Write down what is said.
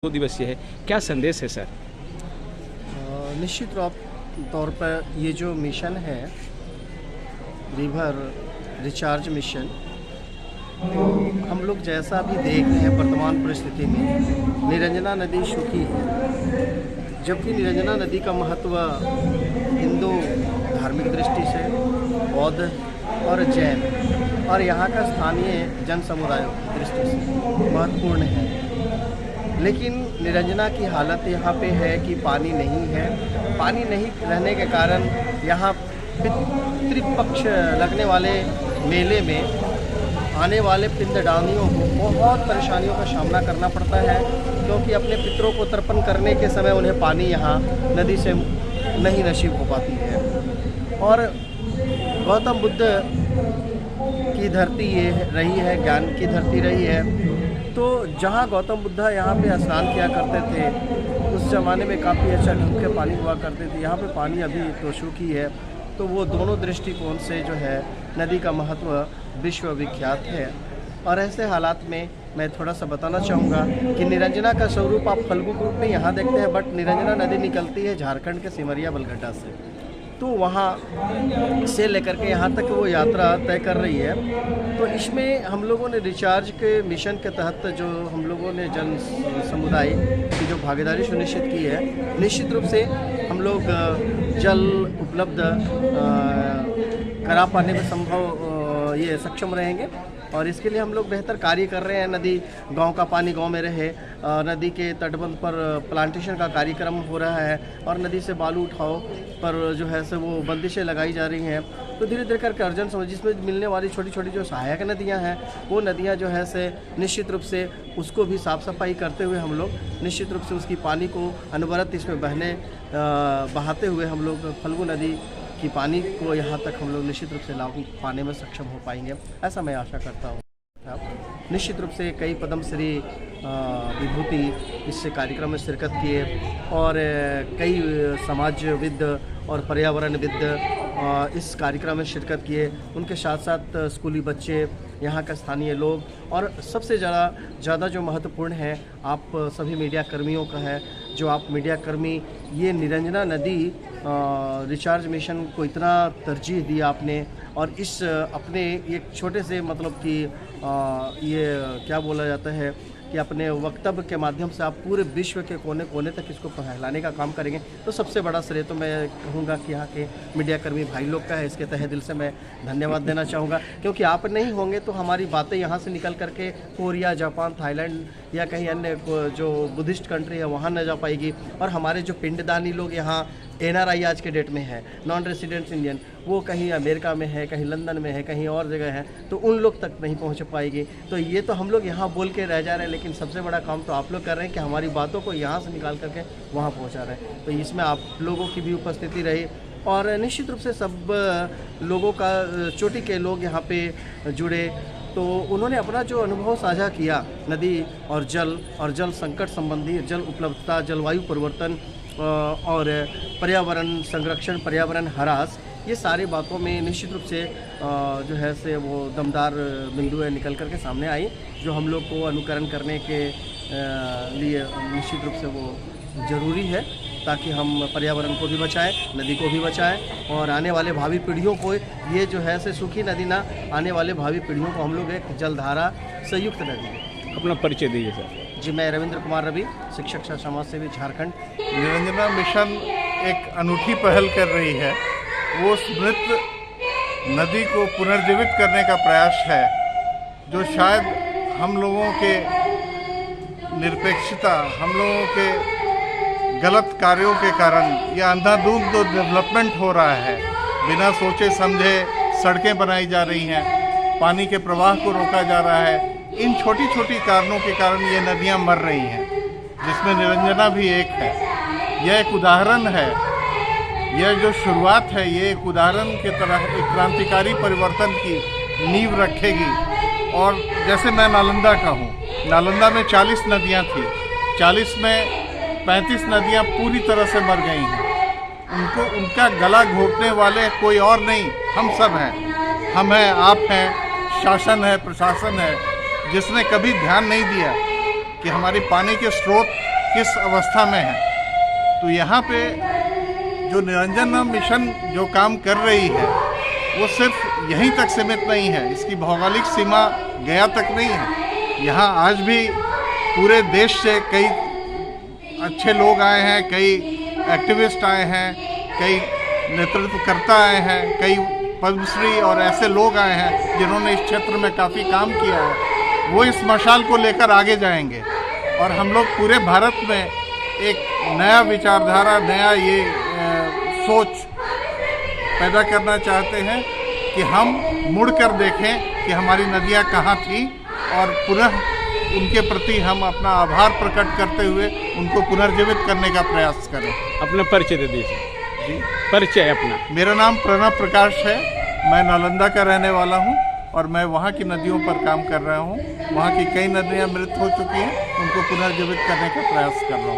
2 दिवसीय है, क्या संदेश है सर? निश्चित तौर पर ये जो मिशन है रिवर रिचार्ज मिशन, तो हम लोग जैसा भी देख रहे हैं वर्तमान परिस्थिति में निरंजना नदी सूखी है, जबकि निरंजना नदी का महत्व हिंदू धार्मिक दृष्टि से, बौद्ध और जैन और यहाँ का स्थानीय जन समुदाय की दृष्टि से महत्वपूर्ण है। लेकिन निरंजना की हालत यहाँ पे है कि पानी नहीं है। पानी नहीं रहने के कारण यहाँ पितृपक्ष लगने वाले मेले में आने वाले पिंडदानियों को बहुत परेशानियों का सामना करना पड़ता है, क्योंकि अपने पितरों को तर्पण करने के समय उन्हें पानी यहाँ नदी से नहीं नसीब हो पाती है। और गौतम बुद्ध की धरती ये रही है, ज्ञान की धरती रही है। तो जहाँ गौतम बुद्ध यहाँ पे स्नान किया करते थे उस ज़माने में काफ़ी अच्छा ढंग के पानी हुआ करते थे। यहाँ पे पानी अभी तो सूखी है, तो वो दोनों दृष्टिकोण से जो है नदी का महत्व विश्वविख्यात है। और ऐसे हालात में मैं थोड़ा सा बताना चाहूँगा कि निरंजना का स्वरूप आप फल्गु ग्रुप में यहाँ देखते हैं, बट निरंजना नदी निकलती है झारखंड के सिमरिया बलगड्डा से, तो वहाँ से लेकर के यहाँ तक वो यात्रा तय कर रही है। तो इसमें हम लोगों ने रिचार्ज के मिशन के तहत जो हम लोगों ने जन समुदाय की जो भागीदारी सुनिश्चित की है, निश्चित रूप से हम लोग जल उपलब्ध करा पाने में ये सक्षम रहेंगे। और इसके लिए हम लोग बेहतर कार्य कर रहे हैं। नदी गांव का पानी गांव में रहे, नदी के तटबंध पर प्लांटेशन का कार्यक्रम हो रहा है और नदी से बालू उठाओ पर जो है से वो बंदिशें लगाई जा रही हैं। तो धीरे धीरे करके अर्जन समझ जिसमें मिलने वाली छोटी छोटी जो सहायक नदियां हैं, वो नदियां जो है से निश्चित रूप से उसको भी साफ़ सफाई करते हुए हम लोग निश्चित रूप से उसकी पानी को अनवरत इसमें बहाते हुए हम लोग फल्गु नदी कि पानी को यहाँ तक हम लोग निश्चित रूप से लागू पाने में सक्षम हो पाएंगे, ऐसा मैं आशा करता हूँ। निश्चित रूप से कई पद्मश्री विभूति इस कार्यक्रम में शिरकत किए और कई समाजविद और पर्यावरणविद इस कार्यक्रम में शिरकत किए। उनके साथ साथ स्कूली बच्चे, यहाँ के स्थानीय लोग, और सबसे ज़्यादा जो महत्वपूर्ण है आप सभी मीडिया कर्मियों का है, जो आप मीडिया कर्मी ये निरंजना नदी रिचार्ज मिशन को इतना तरजीह दिया आपने, और इस अपने एक छोटे से मतलब कि ये क्या बोला जाता है कि अपने वक्तव्य के माध्यम से आप पूरे विश्व के कोने कोने तक इसको फैलाने का काम करेंगे। तो सबसे बड़ा श्रेय तो मैं कहूँगा कि यहाँ के मीडियाकर्मी भाई लोग का है। इसके तहे दिल से मैं धन्यवाद देना चाहूँगा, क्योंकि आप नहीं होंगे तो हमारी बातें यहाँ से निकल करके कोरिया, जापान, थाईलैंड या कहीं अन्य जो बुद्धिस्ट कंट्री है वहाँ न जा पाएगी। और हमारे जो पिंडदानी लोग यहाँ NRI आज के डेट में है, नॉन रेसिडेंट इंडियन, वो कहीं अमेरिका में है, कहीं लंदन में है, कहीं और जगह है, तो उन लोग तक नहीं पहुंच पाएगी। तो ये तो हम लोग यहाँ बोल के रह जा रहे हैं, लेकिन सबसे बड़ा काम तो आप लोग कर रहे हैं कि हमारी बातों को यहाँ से निकाल करके वहाँ पहुँचा रहे हैं। तो इसमें आप लोगों की भी उपस्थिति रही और निश्चित रूप से सब लोगों का चोटी के लोग यहाँ पे जुड़े, तो उन्होंने अपना जो अनुभव साझा किया नदी और जल संकट संबंधी, जल उपलब्धता, जलवायु परिवर्तन और पर्यावरण संरक्षण, पर्यावरण ह्रास, ये सारी बातों में निश्चित रूप से जो है से वो दमदार बिंदुएं निकल करके सामने आई, जो हम लोग को अनुकरण करने के लिए निश्चित रूप से वो ज़रूरी है, ताकि हम पर्यावरण को भी बचाएं, नदी को भी बचाएं और आने वाले भावी पीढ़ियों को ये जो है से सूखी नदी ना, आने वाले भावी पीढ़ियों को हम लोग एक जलधारा संयुक्त नदी। अपना परिचय दीजिए सर। जी, मैं रविंद्र कुमार रवि, शिक्षक समाज सेवी, झारखंड। निरंजना मिशन एक अनूठी पहल कर रही है। वो मृत नदी को पुनर्जीवित करने का प्रयास है, जो शायद हम लोगों के निरपेक्षता, हम लोगों के गलत कार्यों के कारण या अंधाधुंध जो डेवलपमेंट हो रहा है, बिना सोचे समझे सड़कें बनाई जा रही हैं, पानी के प्रवाह को रोका जा रहा है, इन छोटी छोटी कारणों के कारण ये नदियां मर रही हैं, जिसमें निरंजना भी एक है। यह एक उदाहरण है, यह जो शुरुआत है ये एक उदाहरण की तरह एक क्रांतिकारी परिवर्तन की नींव रखेगी। और जैसे मैं नालंदा का हूँ, नालंदा में 40 नदियाँ थी, 40 में 35 नदियाँ पूरी तरह से मर गई हैं। उनका गला घोटने वाले कोई और नहीं, हम सब हैं। हम हैं, आप हैं, शासन है, प्रशासन है, जिसने कभी ध्यान नहीं दिया कि हमारी पानी के स्रोत किस अवस्था में है। तो यहाँ पे जो निरंजन मिशन जो काम कर रही है वो सिर्फ यहीं तक सीमित नहीं है, इसकी भौगोलिक सीमा गया तक नहीं है। यहाँ आज भी पूरे देश से कई अच्छे लोग आए हैं, कई एक्टिविस्ट आए हैं, कई नेतृत्वकर्ता आए हैं, कई पद्मश्री और ऐसे लोग आए हैं जिन्होंने इस क्षेत्र में काफ़ी काम किया है। वो इस मशाल को लेकर आगे जाएंगे और हम लोग पूरे भारत में एक नया विचारधारा, नया ये सोच पैदा करना चाहते हैं कि हम मुड़कर देखें कि हमारी नदियाँ कहाँ थी और पुनः उनके प्रति हम अपना आभार प्रकट करते हुए उनको पुनर्जीवित करने का प्रयास करें। अपना परिचय दे दीजिए। जी, परिचय अपना। मेरा नाम प्रणव प्रकाश है, मैं नालंदा का रहने वाला हूँ और मैं वहाँ की नदियों पर काम कर रहा हूँ। वहाँ की कई नदियाँ मृत हो चुकी हैं, उनको पुनर्जीवित करने का प्रयास कर रहा हूँ।